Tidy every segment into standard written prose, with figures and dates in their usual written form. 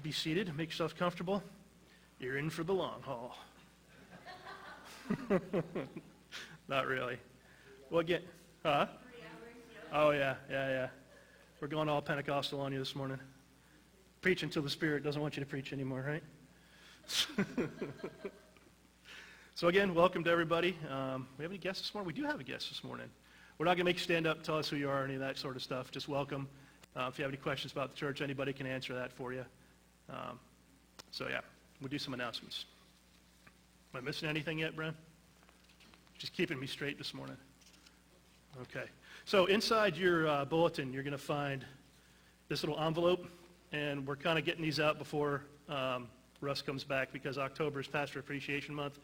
be seated. Make yourself comfortable. You're in for the long haul. Not really. Well, again, huh? Oh, yeah. We're going all Pentecostal on you this morning. Preach until the Spirit doesn't want you to preach anymore, right? So again, welcome to everybody. We have any guests this morning? We do have a guest this morning. We're not going to make you stand up and tell us who you are or any of that sort of stuff. Just welcome. If you have any questions about the church, anybody can answer that for you. So yeah, we'll do some announcements. Am I missing anything yet, Bren? Just keeping me straight this morning. Okay. So inside your bulletin, you're going to find this little envelope, and we're kind of getting these out before Russ comes back because October is Pastor Appreciation Month.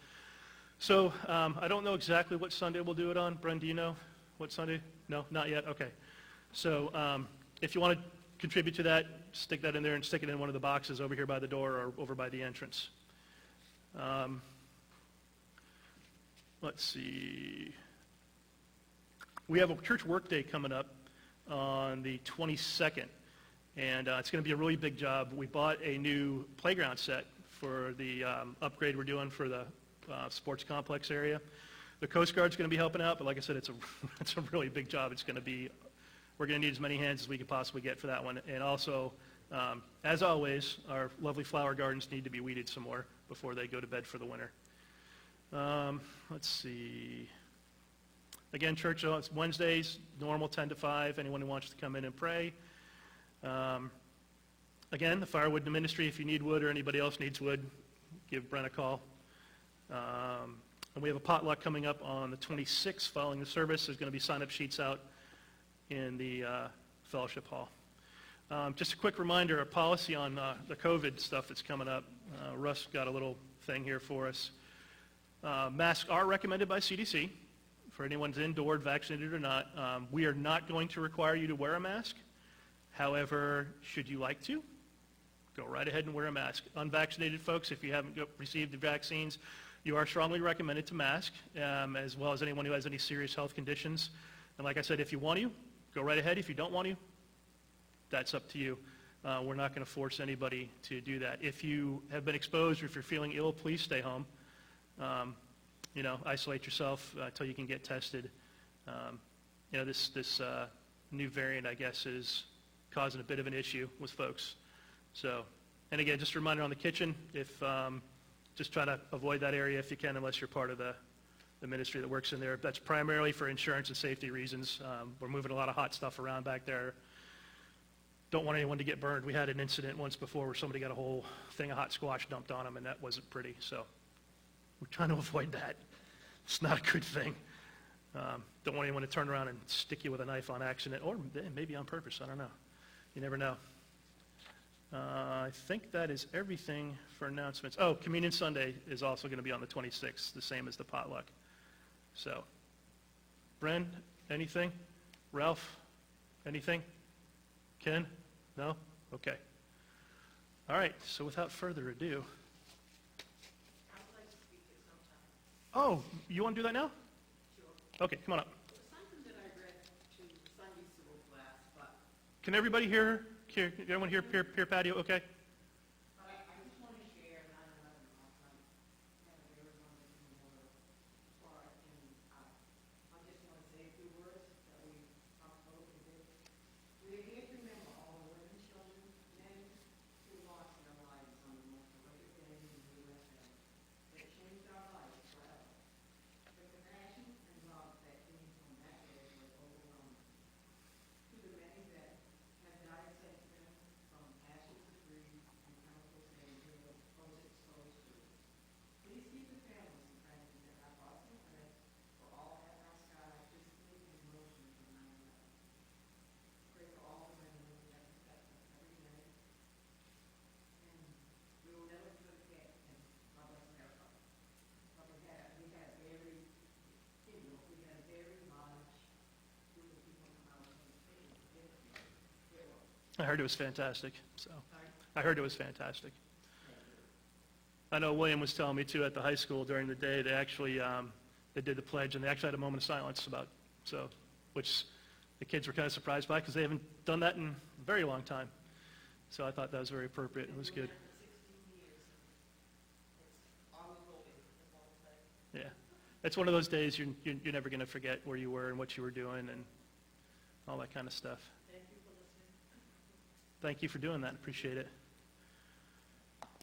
So I don't know exactly what Sunday we'll do it on. Bren, do you know what Sunday? No, not yet? Okay. So if you want to contribute to that, stick that in there and stick it in one of the boxes over here by the door or over by the entrance. Let's see. We have a church work day coming up on the 22nd, and it's going to be a really big job. We bought a new playground set for the upgrade we're doing for the sports complex area. The Coast Guard's going to be helping out, but like I said, it's a really big job. We're going to need as many hands as we could possibly get for that one. And also, as always, our lovely flower gardens need to be weeded some more before they go to bed for the winter. Let's see. Again, church, it's Wednesdays, normal 10 to 5. Anyone who wants to come in and pray. Again, the firewood ministry, if you need wood or anybody else needs wood, give Brent a call. And we have a potluck coming up on the 26th following the service. There's going to be sign-up sheets out in the fellowship hall. Just a quick reminder, a policy on the COVID stuff that's coming up. Russ got a little thing here for us. Masks are recommended by CDC for anyone who's indoor, vaccinated or not. We are not going to require you to wear a mask. However, should you like to, go right ahead and wear a mask. Unvaccinated folks, if you haven't received the vaccines, you are strongly recommended to mask, as well as anyone who has any serious health conditions. And like I said, if you want to, go right ahead. If you don't want to, that's up to you. We're not going to force anybody to do that. If you have been exposed or if you're feeling ill, please stay home. Isolate yourself until you can get tested. This new variant, I guess, is causing a bit of an issue with folks. So, and again, just a reminder on the kitchen, just try to avoid that area if you can, unless you're part of the ministry that works in there. That's primarily for insurance and safety reasons. We're moving a lot of hot stuff around back there. Don't want anyone to get burned. We had an incident once before where somebody got a whole thing of hot squash dumped on them, and that wasn't pretty. So we're trying to avoid that. It's not a good thing. Don't want anyone to turn around and stick you with a knife on accident, or maybe on purpose. I don't know. You never know. I think that is everything for announcements. Oh, Communion Sunday is also going to be on the 26th, the same as the potluck. So, Bren, anything? Ralph, anything? Ken? No? Okay. All right, so without further ado. I would like to speak at some time. Oh, you want to do that now? Sure. Okay, come on up. It was something that I read to Sunday school class, but Can everybody hear her? Everyone hear Pier Patio? Okay. I just want to share 9/11 last night. And Arizona Memorial Park, and I just want to say a few words that we talked about today. We're here to remember all the women, children, men who lost their lives on the most horrific day in the USA that changed our lives forever. The compassion and love that came from that day was overwhelming. To the many that have died since then, from ashes to grief and chemicals they endured or was exposed to. Please keep the families and friends in our thoughts and prayers for all that our sky physically and emotionally from 9/11. Pray for all the women who have protect us every day. And we will never forget and God bless America. But we had a very large group of people come out on the stage. I heard it was fantastic. So I heard it was fantastic. I know William was telling me too at the high school during the day they actually they did the pledge and they actually had a moment of silence which the kids were kind of surprised by because they haven't done that in a very long time. So I thought that was very appropriate. It was good. For 16 years. It's always moving, is what I'm saying. Yeah. It's one of those days you're never going to forget where you were and what you were doing and all that kind of stuff. Thank you for listening. Thank you for doing that. Appreciate it.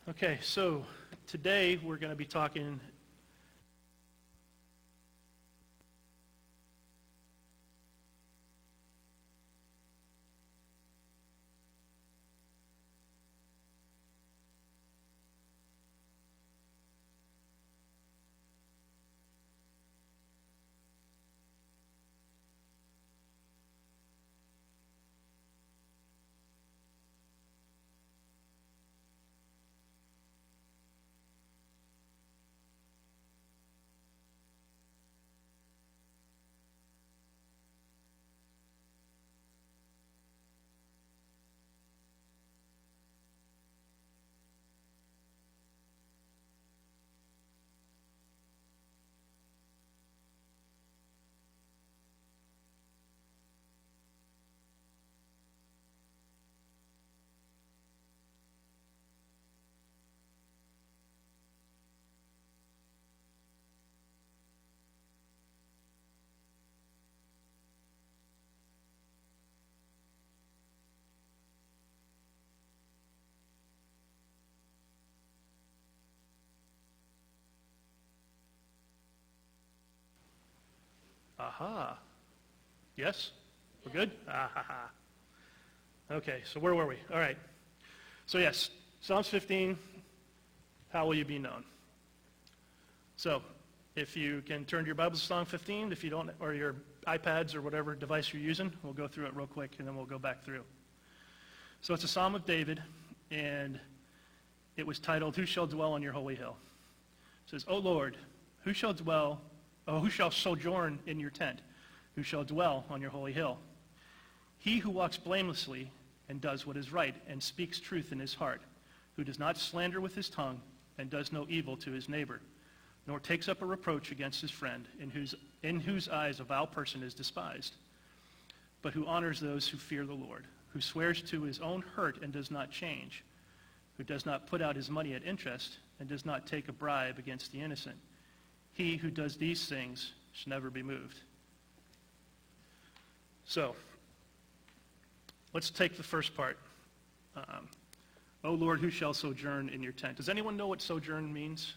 Okay, so today we're going to be talking aha. Yes? We're good? Ah, ha, ha. Okay, so where were we? All right. So yes, Psalms 15, how will you be known? So if you can turn to your Bibles to Psalm 15, if you don't, or your iPads or whatever device you're using, we'll go through it real quick and then we'll go back through. So it's a Psalm of David, and it was titled, Who Shall Dwell on Your Holy Hill? It says, O Lord, who shall sojourn in your tent? Who shall dwell on your holy hill? He who walks blamelessly and does what is right and speaks truth in his heart, who does not slander with his tongue and does no evil to his neighbor, nor takes up a reproach against his friend, in whose eyes a vile person is despised, but who honors those who fear the Lord, who swears to his own hurt and does not change, who does not put out his money at interest and does not take a bribe against the innocent. He who does these things shall never be moved. So, let's take the first part. O Lord, who shall sojourn in your tent? Does anyone know what sojourn means?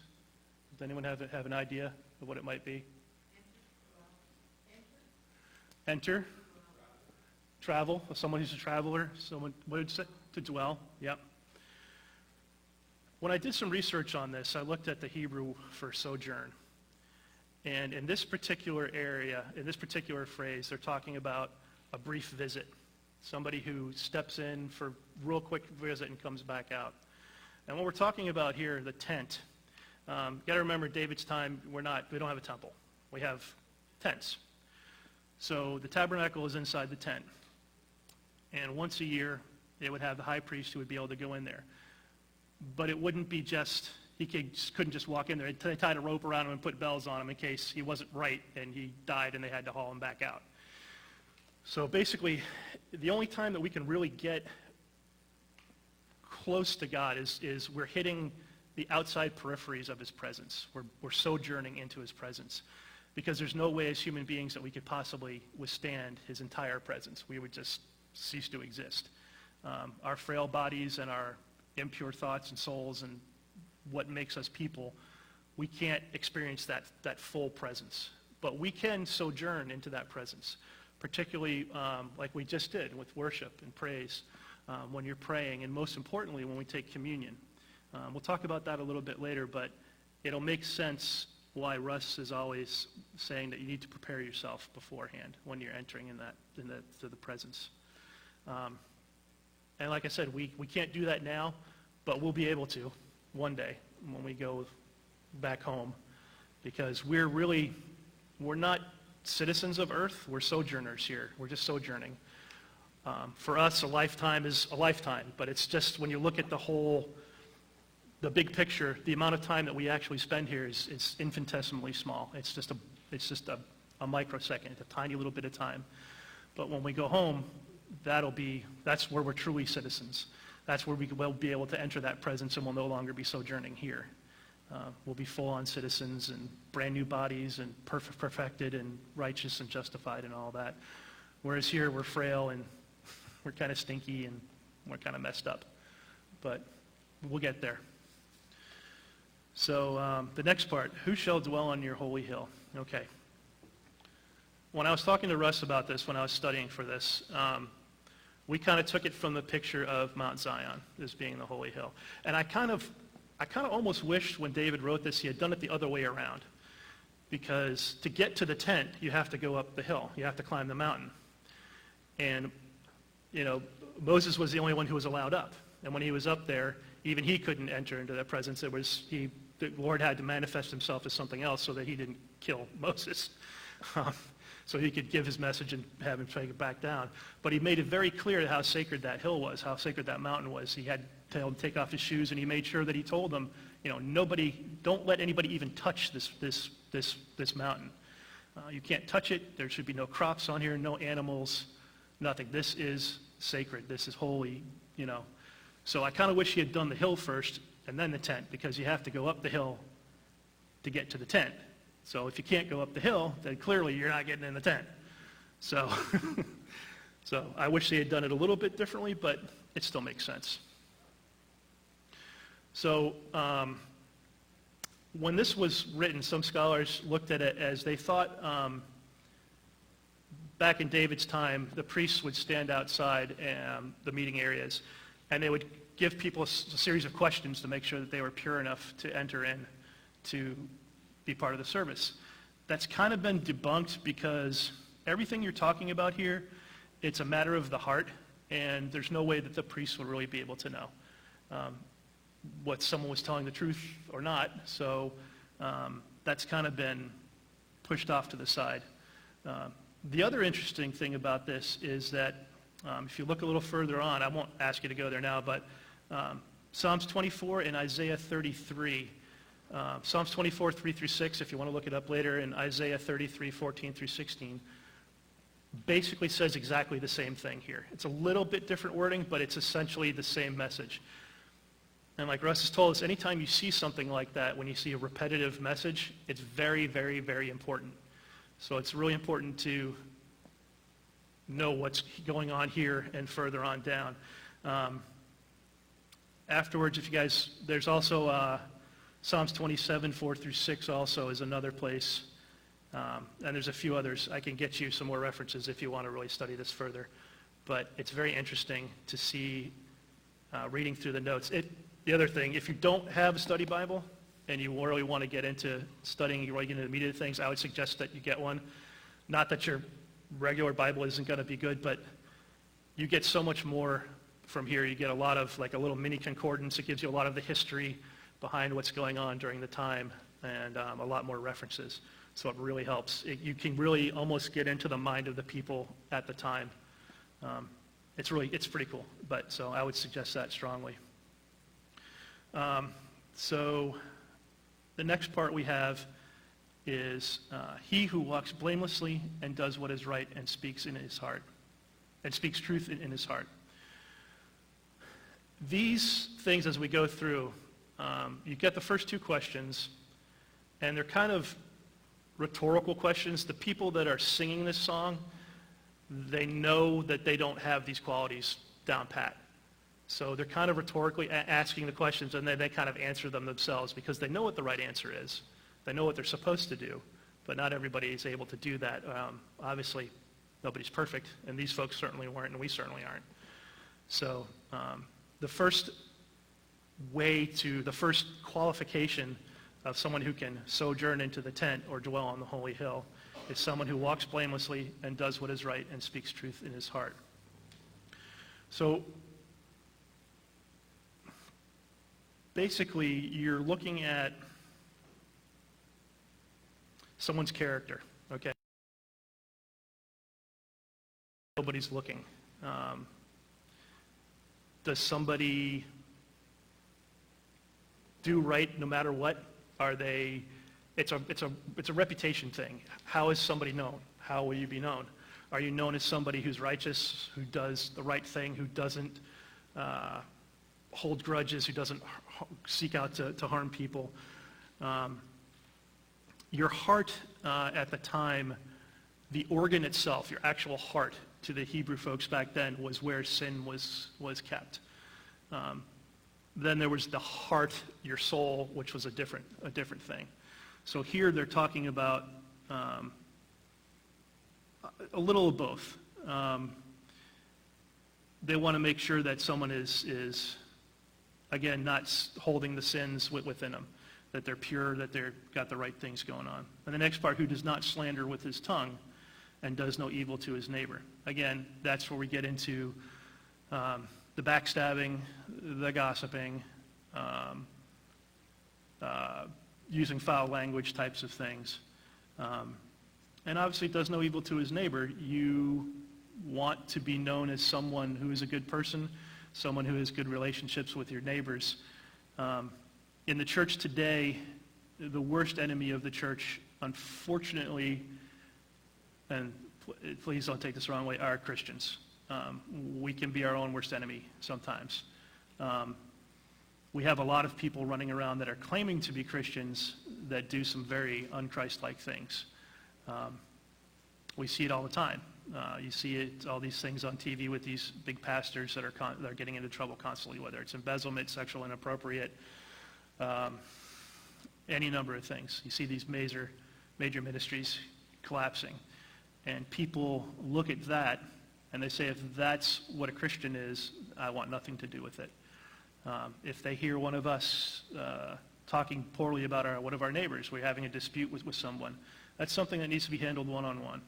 Does anyone have an idea of what it might be? Enter. Travel. Someone who's a traveler. Someone, what did it say? To dwell. Yep. When I did some research on this, I looked at the Hebrew for sojourn. And in this particular area, in this particular phrase, they're talking about a brief visit. Somebody who steps in for a real quick visit and comes back out. And what we're talking about here, the tent, you got to remember David's time, we don't have a temple. We have tents. So the tabernacle is inside the tent. And once a year, they would have the high priest who would be able to go in there. But it wouldn't be just, couldn't just walk in there. They tied a rope around him and put bells on him in case he wasn't right and he died and they had to haul him back out. So basically, the only time that we can really get close to God is we're hitting the outside peripheries of his presence. We're sojourning into his presence. Because there's no way as human beings that we could possibly withstand his entire presence. We would just cease to exist. Our frail bodies and our impure thoughts and souls and what makes us people, we can't experience that full presence. But we can sojourn into that presence, particularly like we just did with worship and praise when you're praying, and most importantly, when we take communion. We'll talk about that a little bit later, but it'll make sense why Russ is always saying that you need to prepare yourself beforehand when you're entering into the presence. And like I said, we can't do that now, but we'll be able to one day when we go back home, because we're not citizens of earth, we're sojourners here. We're just sojourning. For us, a lifetime is a lifetime, but it's just when you look at the big picture, the amount of time that we actually spend here is infinitesimally small. It's just a microsecond, it's a tiny little bit of time. But when we go home, that's where we're truly citizens. That's where we will be able to enter that presence, and we'll no longer be sojourning here. We'll be full-on citizens and brand new bodies and perfected and righteous and justified and all that. Whereas here we're frail and we're kind of stinky and we're kind of messed up. But we'll get there. So the next part, who shall dwell on your holy hill? Okay. When I was talking to Russ about this, when I was studying for this, we kind of took it from the picture of Mount Zion as being the holy hill. And I kind of almost wished when David wrote this he had done it the other way around. Because to get to the tent, you have to go up the hill. You have to climb the mountain. And, Moses was the only one who was allowed up. And when he was up there, even he couldn't enter into that presence. The Lord had to manifest himself as something else so that he didn't kill Moses. So he could give his message and have him take it back down. But he made it very clear how sacred that hill was, how sacred that mountain was. He had to tell him to take off his shoes, and he made sure that he told them, don't let anybody even touch this mountain. You can't touch it. There should be no crops on here, no animals, nothing. This is sacred. This is holy, So I kind of wish he had done the hill first and then the tent, because you have to go up the hill to get to the tent. So if you can't go up the hill, then clearly you're not getting in the tent. So, so I wish they had done it a little bit differently, but it still makes sense. So when this was written, some scholars looked at it as they thought back in David's time, the priests would stand outside the meeting areas, and they would give people a series of questions to make sure that they were pure enough to enter in to be part of the service. That's kind of been debunked because everything you're talking about here, it's a matter of the heart, and there's no way that the priests will really be able to know what someone was telling the truth or not. So that's kind of been pushed off to the side. The other interesting thing about this is that if you look a little further on, I won't ask you to go there now, but Psalms 24 and Isaiah 33, Psalms 24, 3 through 6, if you want to look it up later, and Isaiah 33, 14 through 16, basically says exactly the same thing here. It's a little bit different wording, but it's essentially the same message. And like Russ has told us, anytime you see something like that, when you see a repetitive message, it's very, very, very important. So it's really important to know what's going on here and further on down. Afterwards, if you guys, there's also Psalms 27, 4 through 6 also is another place. And there's a few others. I can get you some more references if you want to really study this further. But it's very interesting to see reading through the notes. The other thing, if you don't have a study Bible and you really want to get into studying, you really get into the meat of the things, I would suggest that you get one. Not that your regular Bible isn't going to be good, but you get so much more from here. You get a lot of, like a little mini concordance. It gives you a lot of the history behind what's going on during the time, and a lot more references. So it really helps. You can really almost get into the mind of the people at the time. It's pretty cool. But so I would suggest that strongly. So the next part we have is he who walks blamelessly and does what is right and speaks in his heart, and speaks truth in his heart. These things, as we go through, you get the first two questions, and they're kind of rhetorical questions. The people that are singing this song, they know that they don't have these qualities down pat. So they're kind of rhetorically asking the questions, and then they kind of answer them themselves because they know what the right answer is. They know what they're supposed to do, but not everybody is able to do that. Obviously, nobody's perfect, and these folks certainly weren't, and we certainly aren't. So the first qualification of someone who can sojourn into the tent or dwell on the holy hill is someone who walks blamelessly and does what is right and speaks truth in his heart. So basically, you're looking at someone's character, okay? Nobody's looking. Does somebody do right no matter what? It's a reputation thing. How is somebody known? How will you be known? Are you known as somebody who's righteous, who does the right thing, who doesn't hold grudges, who doesn't seek out to harm people. Your heart at the time, the organ itself, your actual heart to the Hebrew folks back then was where sin was kept. Then there was the heart, your soul, which was a different thing. So here they're talking about a little of both. They want to make sure that someone is again, not holding the sins within them, that they're pure, that they've got the right things going on. And the next part, who does not slander with his tongue and does no evil to his neighbor. Again, that's where we get into the backstabbing, the gossiping, using foul language types of things. And obviously does no evil to his neighbor. You want to be known as someone who is a good person, someone who has good relationships with your neighbors. In the church today, the worst enemy of the church, unfortunately, and please don't take this the wrong way, are Christians. We can be our own worst enemy sometimes. We have a lot of people running around that are claiming to be Christians that do some very un-Christ-like things. We see it all the time. You see it, all these things on TV with these big pastors that are getting into trouble constantly, whether it's embezzlement, sexual inappropriate, any number of things. You see these major ministries collapsing. And people look at that and they say, if that's what a Christian is, I want nothing to do with it. If they hear one of us talking poorly about one of our neighbors, we're having a dispute with someone, that's something that needs to be handled one-on-one.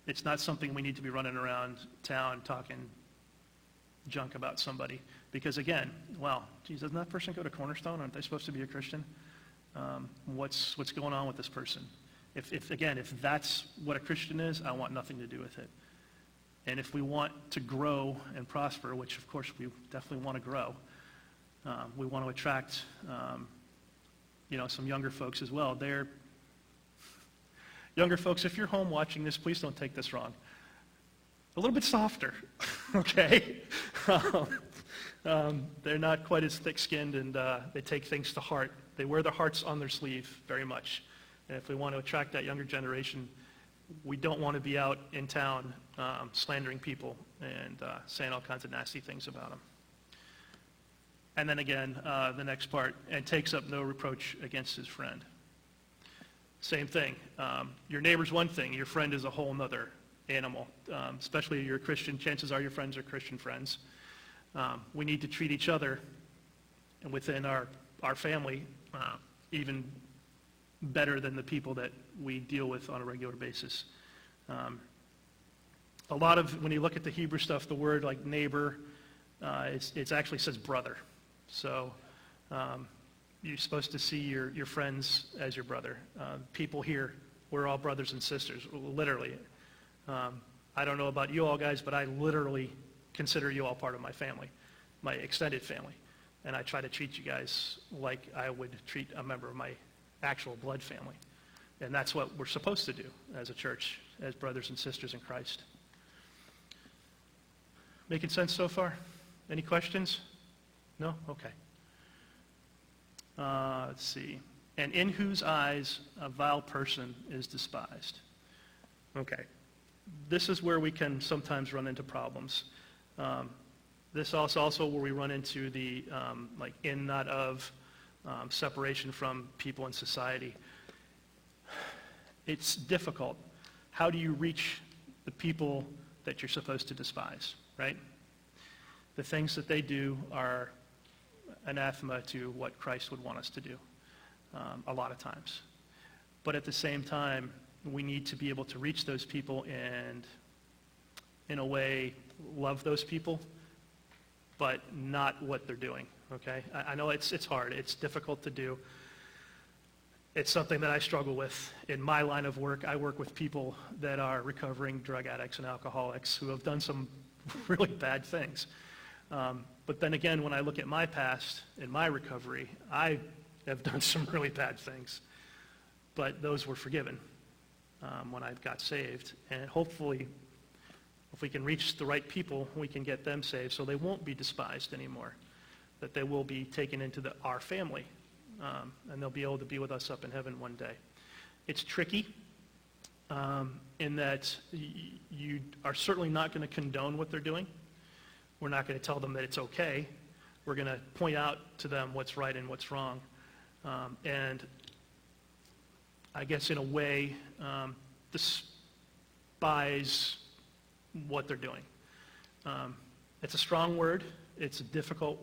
It's not something we need to be running around town talking junk about somebody. Because again, well, geez, doesn't that person go to Cornerstone? Aren't they supposed to be a Christian? What's going on with this person? If that's what a Christian is, I want nothing to do with it. And if we want to grow and prosper, which of course we definitely want to grow, we want to attract some younger folks as well. Younger folks, if you're home watching this, please don't take this wrong. A little bit softer, okay? They're not quite as thick-skinned, and they take things to heart. They wear their hearts on their sleeve very much. And if we want to attract that younger generation, we don't want to be out in town slandering people and saying all kinds of nasty things about them. And then again, the next part, and takes up no reproach against his friend. Same thing. Your neighbor's one thing. Your friend is a whole nother animal. Especially if you're a Christian, chances are your friends are Christian friends. We need to treat each other and within our family even better than the people that we deal with on a regular basis. A lot of, when you look at the Hebrew stuff, the word like neighbor, it actually says brother. So you're supposed to see your friends as your brother. People here, we're all brothers and sisters, literally. I don't know about you all guys, but I literally consider you all part of my family, my extended family. And I try to treat you guys like I would treat a member of my actual blood family. And that's what we're supposed to do as a church, as brothers and sisters in Christ. Making sense so far? Any questions? No? Okay. Let's see. And in whose eyes a vile person is despised. Okay. This is where we can sometimes run into problems. This is also where we run into the in, not of, separation from people in society. It's difficult. How do you reach the people that you're supposed to despise, right? The things that they do are anathema to what Christ would want us to do a lot of times. But at the same time, we need to be able to reach those people and, in a way, love those people, but not what they're doing, okay? I know it's hard. It's difficult to do. It's something that I struggle with. In my line of work, I work with people that are recovering drug addicts and alcoholics who have done some really bad things. But then again, when I look at my past and my recovery, I have done some really bad things. But those were forgiven when I got saved. And hopefully If we can reach the right people, we can get them saved so they won't be despised anymore, that they will be taken into our family, and they'll be able to be with us up in heaven one day. It's tricky in that you are certainly not going to condone what they're doing. We're not going to tell them that it's okay. We're going to point out to them what's right and what's wrong. And I guess in a way, despise what they're doing. It's a strong word. It's a difficult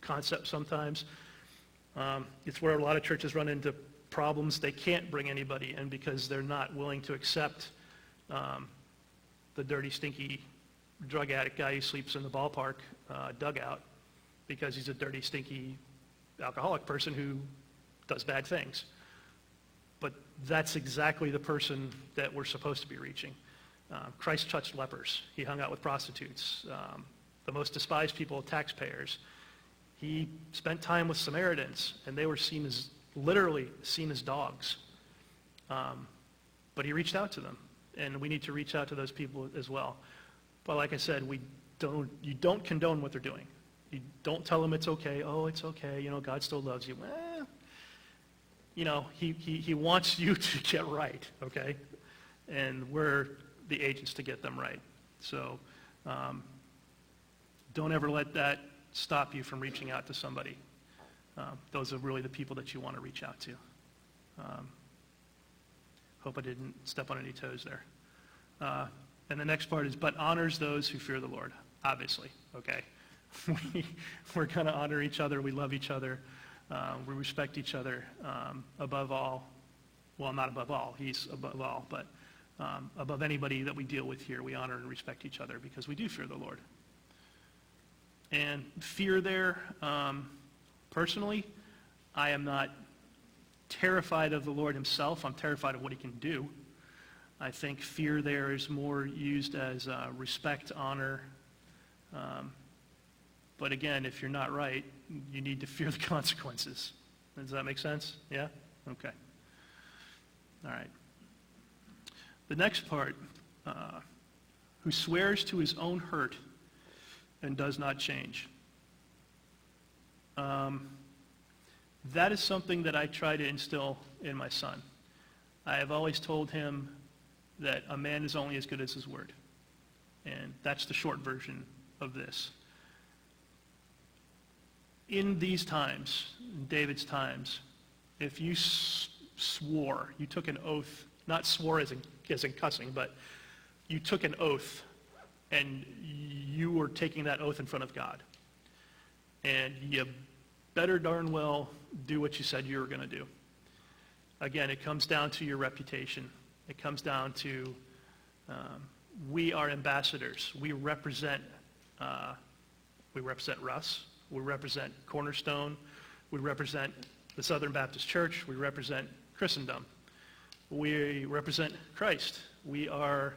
concept sometimes. It's where a lot of churches run into problems. They can't bring anybody in because they're not willing to accept the dirty, stinky drug addict guy who sleeps in the ballpark dugout because he's a dirty, stinky alcoholic person who does bad things. But that's exactly the person that we're supposed to be reaching. Christ touched lepers. He hung out with prostitutes, the most despised people, taxpayers. He spent time with Samaritans, and they were literally seen as dogs. But he reached out to them, and we need to reach out to those people as well. But like I said, you don't condone what they're doing. You don't tell them it's okay. Oh, it's okay. God still loves you. Well, he wants you to get right, okay? And we're the agents to get them right. So don't ever let that stop you from reaching out to somebody. Those are really the people that you want to reach out to. Hope I didn't step on any toes there. And the next part is, but honors those who fear the Lord, obviously, okay? We're going to honor each other. We love each other. We respect each other above all. Well, not above all. He's above all. But above anybody that we deal with here, we honor and respect each other because we do fear the Lord. And fear there, personally, I am not terrified of the Lord himself. I'm terrified of what he can do. I think fear there is more used as respect, honor. But again, if you're not right, you need to fear the consequences. Does that make sense? Yeah? Okay. All right. The next part, who swears to his own hurt and does not change. That is something that I try to instill in my son. I have always told him that a man is only as good as his word. And that's the short version of this. In these times, in David's times, if you swore, you took an oath, not swore as in cussing, but you took an oath, and you were taking that oath in front of God. And you better darn well do what you said you were going to do. Again, it comes down to your reputation. It comes down to we are ambassadors. We represent Russ. We represent Cornerstone. We represent the Southern Baptist Church. We represent Christendom. We represent Christ. We are,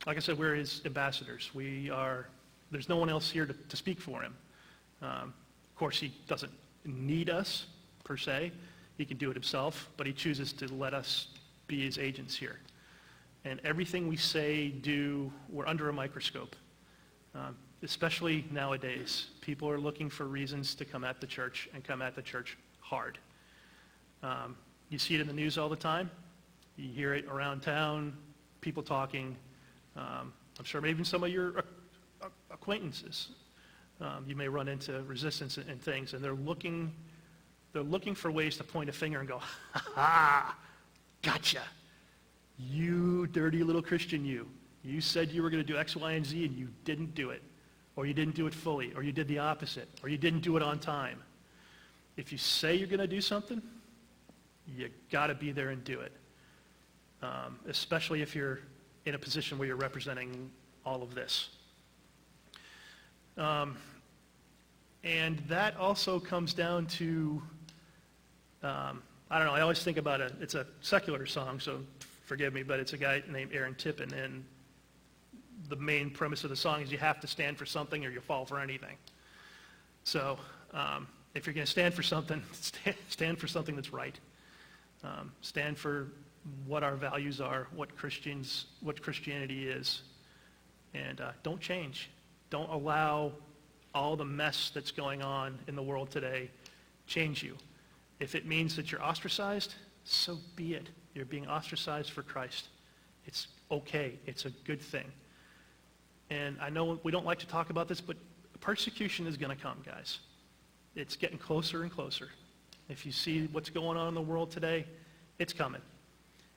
like I said, we're his ambassadors. There's no one else here to speak for him. Of course, he doesn't need us, per se. He can do it himself, but he chooses to let us be his agents here. And everything we say, do, we're under a microscope. Especially nowadays, people are looking for reasons to come at the church and come at the church hard. You see it in the news all the time. You hear it around town, people talking. I'm sure maybe some of your acquaintances, you may run into resistance and things, and they're looking for ways to point a finger and go, ha ha, gotcha. You dirty little Christian, you. You said you were going to do X, Y, and Z, and you didn't do it. Or you didn't do it fully, or you did the opposite, or you didn't do it on time. If you say you're going to do something, you got to be there and do it. Especially if you're in a position where you're representing all of this. And that also comes down to, I don't know, I always think about it's a secular song, so forgive me, but it's a guy named Aaron Tippin, and the main premise of the song is you have to stand for something or you fall for anything. So if you're going to stand for something, stand for something that's right. Stand for what our values are, what Christianity is. And don't change. Don't allow all the mess that's going on in the world today change you. If it means that you're ostracized, so be it. You're being ostracized for Christ. It's okay. It's a good thing. And I know we don't like to talk about this, but persecution is going to come, guys. It's getting closer and closer. If you see what's going on in the world today, it's coming.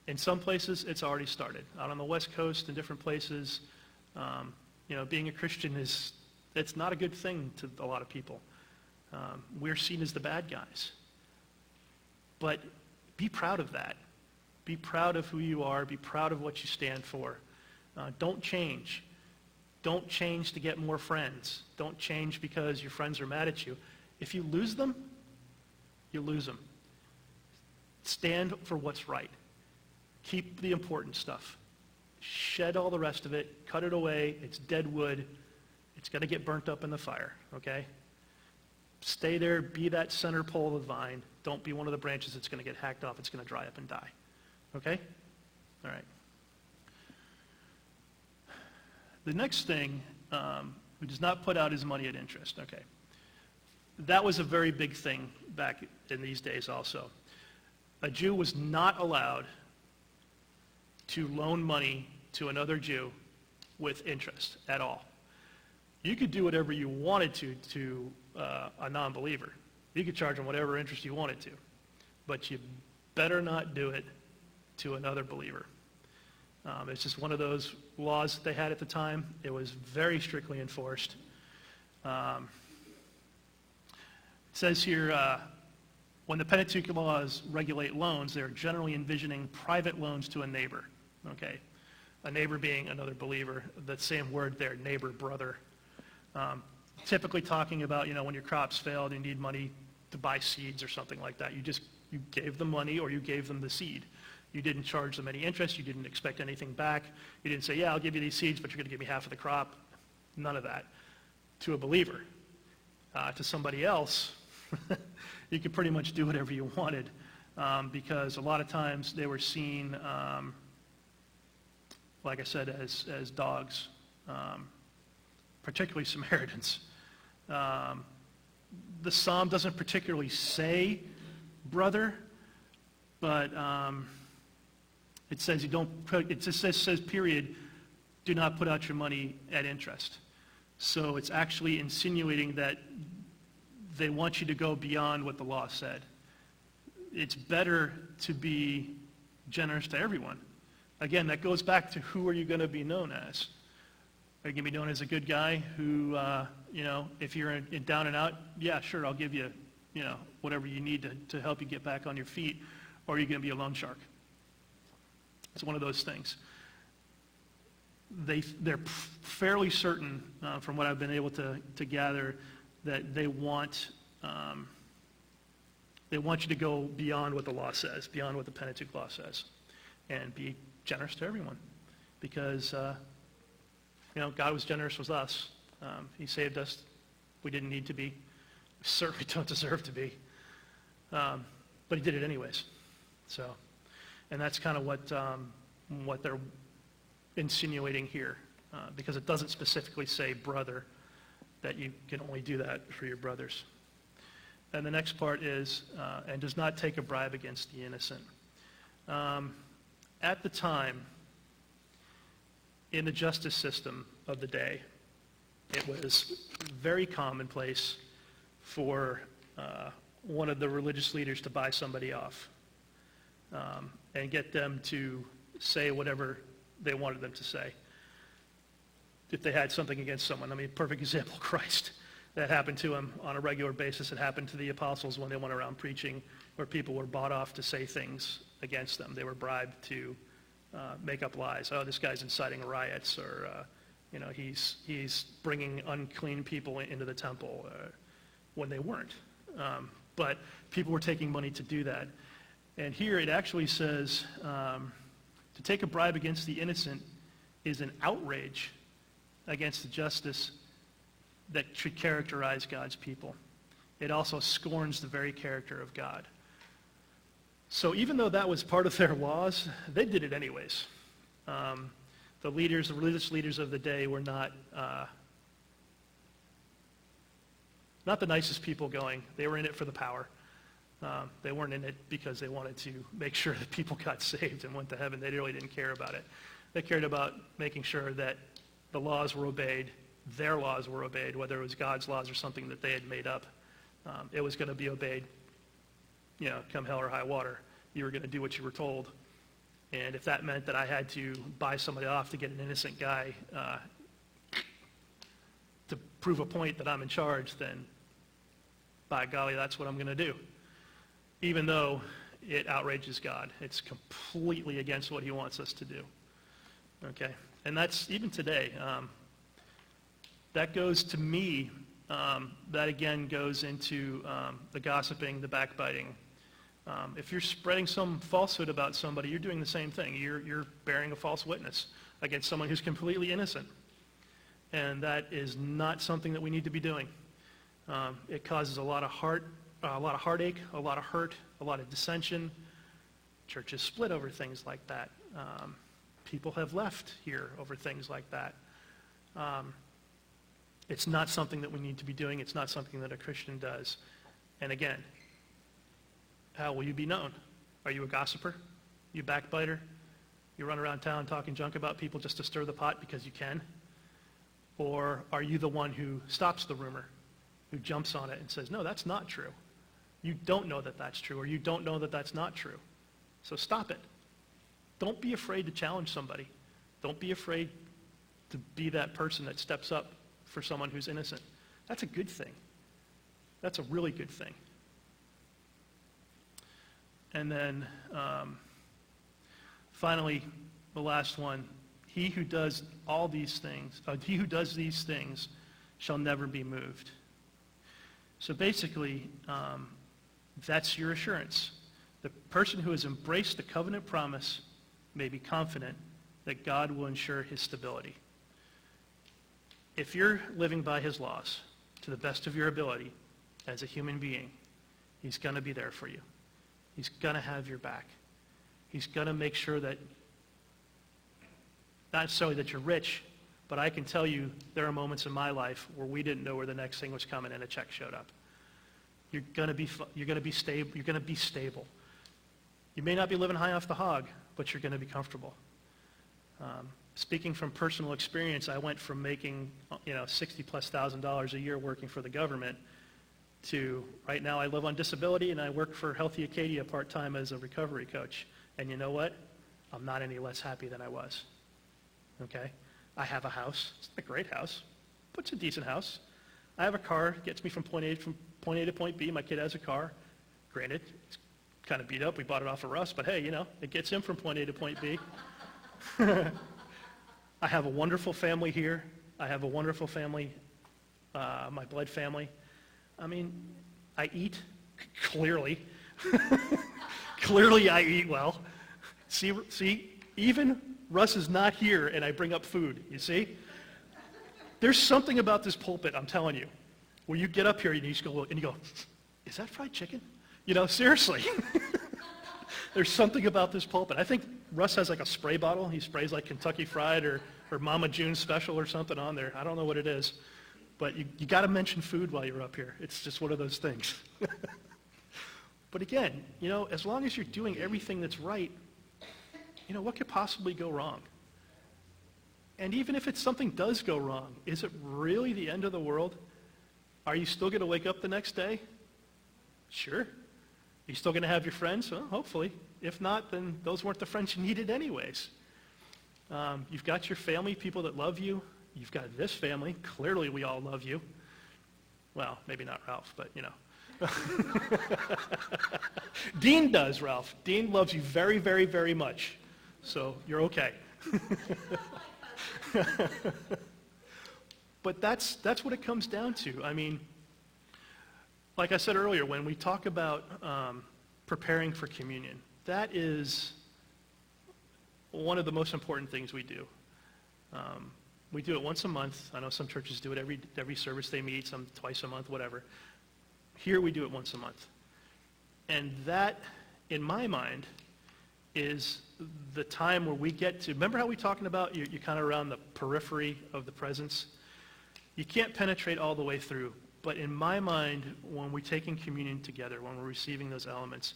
In some places, it's already started. Out on the West Coast and different places, being a Christian it's not a good thing to a lot of people. We're seen as the bad guys. But be proud of that. Be proud of who you are. Be proud of what you stand for. Don't change. Don't change to get more friends. Don't change because your friends are mad at you. If you lose them, you lose them. Stand for what's right. Keep the important stuff. Shed all the rest of it. Cut it away. It's dead wood. It's going to get burnt up in the fire, okay? Stay there. Be that center pole of the vine. Don't be one of the branches that's going to get hacked off. It's going to dry up and die, okay? All right. The next thing, who does not put out his money at interest, okay? That was a very big thing back in these days also. A Jew was not allowed to loan money to another Jew with interest at all. You could do whatever you wanted to a non-believer. You could charge them whatever interest you wanted to, but you better not do it to another believer. It's just one of those laws that they had at the time. It was very strictly enforced. It says here, when the Pentateuch laws regulate loans, they're generally envisioning private loans to a neighbor. Okay, a neighbor being another believer. The same word there, neighbor, brother. Typically talking about, when your crops failed, you need money to buy seeds or something like that. You gave them money or you gave them the seed. You didn't charge them any interest. You didn't expect anything back. You didn't say, yeah, I'll give you these seeds, but you're going to give me half of the crop. None of that. To a believer. To somebody else, you could pretty much do whatever you wanted because a lot of times they were seen, like I said, as dogs, particularly Samaritans. The psalm doesn't particularly say brother, but it says it just says period, do not put out your money at interest. So it's actually insinuating that they want you to go beyond what the law said. It's better to be generous to everyone. Again, that goes back to who are you going to be known as? Are you going to be known as a good guy who, if you're in down and out, yeah, sure, I'll give you, whatever you need to help you get back on your feet, or are you going to be a loan shark? It's one of those things. They're fairly certain, from what I've been able to gather, that they want you to go beyond what the law says, beyond what the Pentateuch law says, and be generous to everyone, because God was generous with us. He saved us. We didn't need to be. We certainly don't deserve to be, but He did it anyways. So, and that's kind of what they're insinuating here, because it doesn't specifically say brother, that you can only do that for your brothers. And the next part is, and does not take a bribe against the innocent. At the time, in the justice system of the day, it was very commonplace for one of the religious leaders to buy somebody off and get them to say whatever they wanted them to say if they had something against someone. I mean, perfect example, Christ. That happened to him on a regular basis. It happened to the apostles when they went around preaching, where people were bought off to say things against them. They were bribed to make up lies. Oh, this guy's inciting riots, or he's bringing unclean people into the temple, when they weren't. But people were taking money to do that. And here it actually says to take a bribe against the innocent is an outrage against the justice that should characterize God's people. It also scorns the very character of God. So even though that was part of their laws, they did it anyways. The religious leaders of the day were not the nicest people going. They were in it for the power. They weren't in it because they wanted to make sure that people got saved and went to heaven. They really didn't care about it. They cared about making sure that the laws were obeyed, their laws were obeyed, whether it was God's laws or something that they had made up. It was going to be obeyed, come hell or high water. You were going to do what you were told. And if that meant that I had to buy somebody off to get an innocent guy to prove a point that I'm in charge, then by golly, that's what I'm going to do. Even though it outrages God. It's completely against what he wants us to do. Okay? And that's even today. That goes to me, that again goes into the gossiping, the backbiting. If you're spreading some falsehood about somebody, you're doing the same thing. You're bearing a false witness against someone who's completely innocent. And that is not something that we need to be doing. It causes a lot of heartache, a lot of hurt, a lot of dissension. Churches split over things like that. People have left here over things like that. It's not something that we need to be doing. It's not something that a Christian does. And again, how will you be known? Are you a gossiper? You a backbiter? You run around town talking junk about people just to stir the pot because you can? Or are you the one who stops the rumor, who jumps on it and says, no, that's not true. You don't know that that's true, or you don't know that that's not true. So stop it. Don't be afraid to challenge somebody. Don't be afraid to be that person that steps up for someone who's innocent. That's a good thing. That's a really good thing. And then finally, the last one, he who does these things shall never be moved. So basically, that's your assurance. The person who has embraced the covenant promise may be confident that God will ensure his stability. If you're living by his laws to the best of your ability as a human being, he's going to be there for you. He's going to have your back. He's going to make sure that, not necessarily that you're rich, but I can tell you there are moments in my life where we didn't know where the next thing was coming and a check showed up. You're going to be stable. You may not be living high off the hog, but you're going to be comfortable. Speaking from personal experience, I went from making $60,000+ a year working for the government to right now I live on disability and I work for Healthy Acadia part-time as a recovery coach. And you know what? I'm not any less happy than I was. Okay? I have a house. It's not a great house, but it's a decent house. I have a car, gets me from point A to point B. My kid has a car. Granted, it's kind of beat up. We bought it off of Russ, but hey, it gets him from point A to point B. I have a wonderful family here. I have a wonderful family, my blood family. I mean, I eat, clearly. Clearly I eat well. See, even Russ is not here and I bring up food, you see? There's something about this pulpit, I'm telling you, where you get up here and you just go, and you go, is that fried chicken? Seriously. There's something about this pulpit. I think Russ has like a spray bottle. He sprays like Kentucky Fried or Mama June's Special or something on there. I don't know what it is. But you got to mention food while you're up here. It's just one of those things. But again, as long as you're doing everything that's right, what could possibly go wrong? And even if something does go wrong, is it really the end of the world? Are you still going to wake up the next day? Sure. Are you still going to have your friends? Well, hopefully. If not, then those weren't the friends you needed anyways. You've got your family, people that love you. You've got this family. Clearly we all love you. Well, maybe not Ralph, but Dean does, Ralph. Dean loves you very, very, very much. So you're okay. But that's what it comes down to. I mean, like I said earlier, when we talk about preparing for communion, that is one of the most important things we do. We do it once a month. I know some churches do it every service they meet, some twice a month, whatever. Here we do it once a month. And that in my mind, is the time where we get to, remember how we talking about you're kind of around the periphery of the presence? You can't penetrate all the way through, but in my mind, when we're taking communion together, when we're receiving those elements,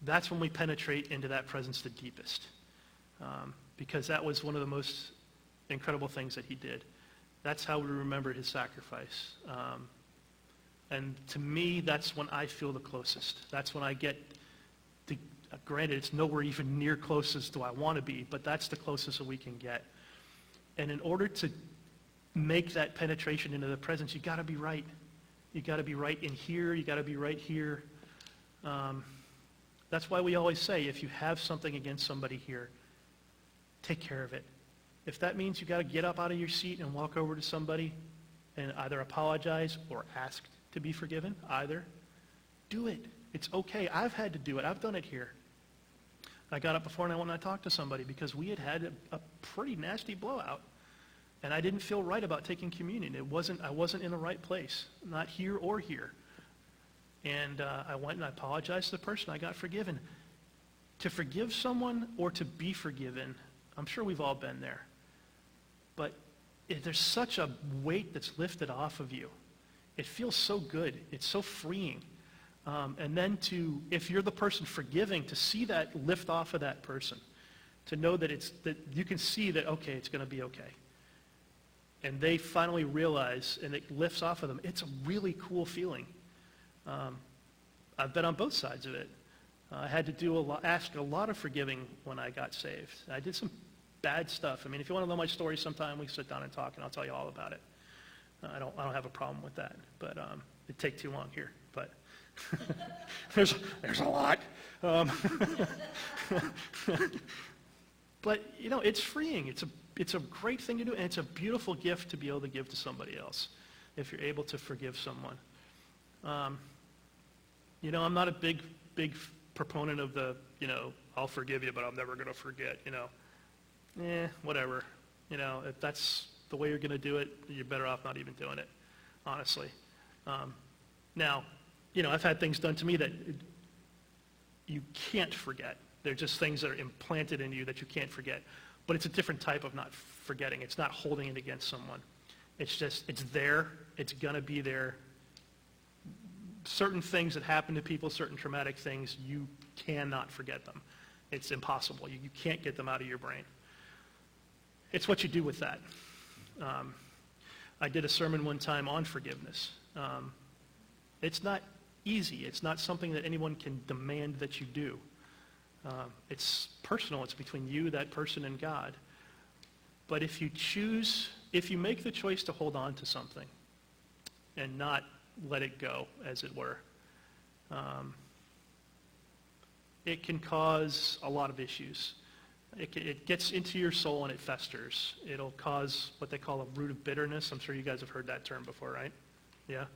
that's when we penetrate into that presence the deepest, because that was one of the most incredible things that he did. That's how we remember his sacrifice. And to me, that's when I feel the closest. That's when I get to, granted, it's nowhere even near closest to I want to be, but that's the closest that we can get. And in order to make that penetration into the presence, you got to be right. You got to be right in here. You got to be right here. That's why we always say, if you have something against somebody here, take care of it. If that means you got to get up out of your seat and walk over to somebody and either apologize or ask to be forgiven, either, do it. It's okay. I've had to do it. I've done it here. I got up before and I went and I talked to somebody because we had a pretty nasty blowout. And I didn't feel right about taking communion. I wasn't in the right place, not here or here. And I went and I apologized to the person. I got forgiven. To forgive someone or to be forgiven, I'm sure we've all been there. But there's such a weight that's lifted off of you. It feels so good. It's so freeing. And then if you're the person forgiving, to see that lift off of that person, to know that you can see that, okay, it's going to be okay. And they finally realize, and it lifts off of them. It's a really cool feeling. I've been on both sides of it. I had to ask a lot of forgiving when I got saved. I did some bad stuff. I mean, if you want to know my story sometime, we can sit down and talk, and I'll tell you all about it. I don't have a problem with that, but it'd take too long here. But there's a lot. But it's freeing. It's a great thing to do, and it's a beautiful gift to be able to give to somebody else if you're able to forgive someone. I'm not a big proponent of the, I'll forgive you, but I'm never going to forget, whatever. If that's the way you're going to do it, you're better off not even doing it, honestly. Now, I've had things done to me that you can't forget. They're just things that are implanted in you that you can't forget. But it's a different type of not forgetting. It's not holding it against someone. It's there. It's going to be there. Certain things that happen to people, certain traumatic things, you cannot forget them. It's impossible. You can't get them out of your brain. It's what you do with that. I did a sermon one time on forgiveness. It's not easy. It's not something that anyone can demand that you do. It's personal. It's between you, that person, and God. But if you make the choice to hold on to something and not let it go, as it were, it can cause a lot of issues. It gets into your soul and it festers. It'll cause what they call a root of bitterness. I'm sure you guys have heard that term before, right? Yeah?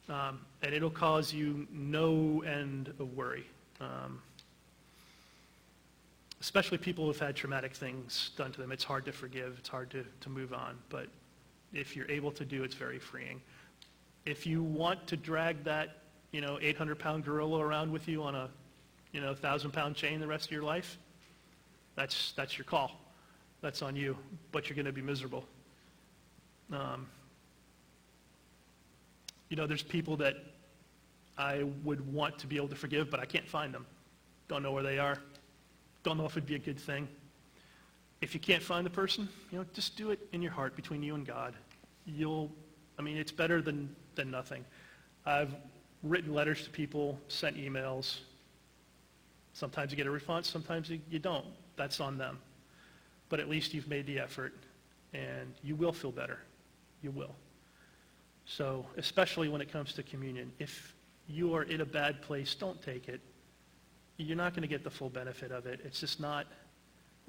And it'll cause you no end of worry. Especially people who've had traumatic things done to them. It's hard to forgive. It's hard to move on. But if you're able to do, it's very freeing. If you want to drag that, 800-pound gorilla around with you on a, 1,000-pound chain the rest of your life, that's your call. That's on you. But you're going to be miserable. There's people that I would want to be able to forgive, but I can't find them. Don't know where they are. Don't know if it'd be a good thing. If you can't find the person, just do it in your heart between you and God. It's better than nothing. I've written letters to people, sent emails. Sometimes you get a response, sometimes you don't. That's on them. But at least you've made the effort, and you will feel better. You will. So, especially when it comes to communion, if you are in a bad place, don't take it. You're not going to get the full benefit of it. It's just not,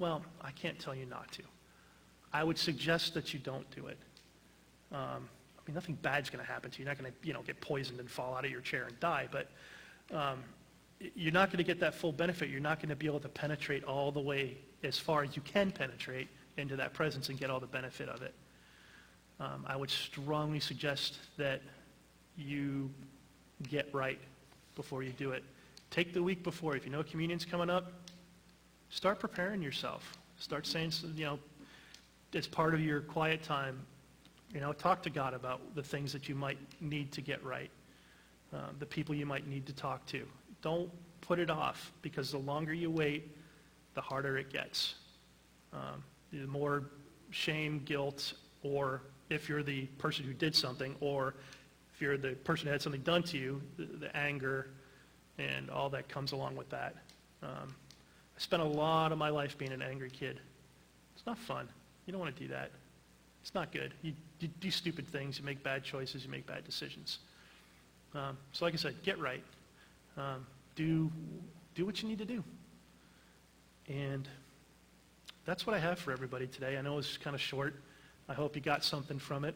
I can't tell you not to. I would suggest that you don't do it. Nothing bad's going to happen to you. You're not going to, get poisoned and fall out of your chair and die, but you're not going to get that full benefit. You're not going to be able to penetrate all the way as far as you can penetrate into that presence and get all the benefit of it. I would strongly suggest that you get right before you do it. take the week before. If you know communion's coming up, start preparing yourself. Start saying, it's part of your quiet time. Talk to God about the things that you might need to get right, the people you might need to talk to. Don't put it off, because the longer you wait, the harder it gets. The more shame, guilt, or if you're the person who did something, or if you're the person who had something done to you, the anger and all that comes along with that. I spent a lot of my life being an angry kid. It's not fun. You don't want to do that. It's not good. You do stupid things. You make bad choices. You make bad decisions. So like I said, get right. Do what you need to do. And that's what I have for everybody today. I know it's kind of short. I hope you got something from it.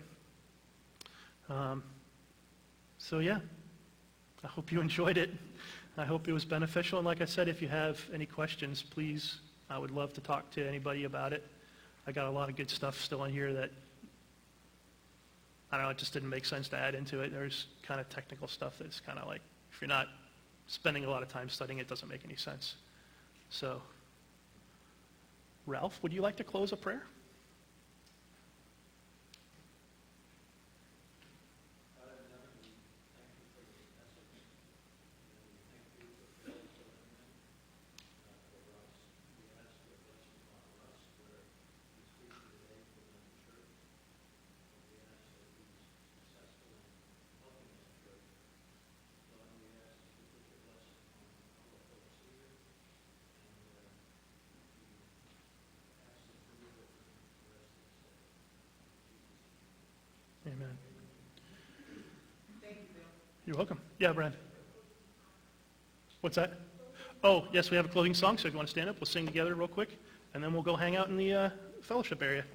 So yeah, I hope you enjoyed it. I hope it was beneficial. And like I said, if you have any questions, please, I would love to talk to anybody about it. I got a lot of good stuff still in here that, I don't know, it just didn't make sense to add into it. There's kind of technical stuff that's kind of like, if you're not spending a lot of time studying, it doesn't make any sense. So, Ralph, would you like to close a prayer? Amen. Thank you, Bill. You're welcome. Yeah, Brad. What's that? Oh, yes, we have a closing song, so if you want to stand up, we'll sing together real quick, and then we'll go hang out in the fellowship area.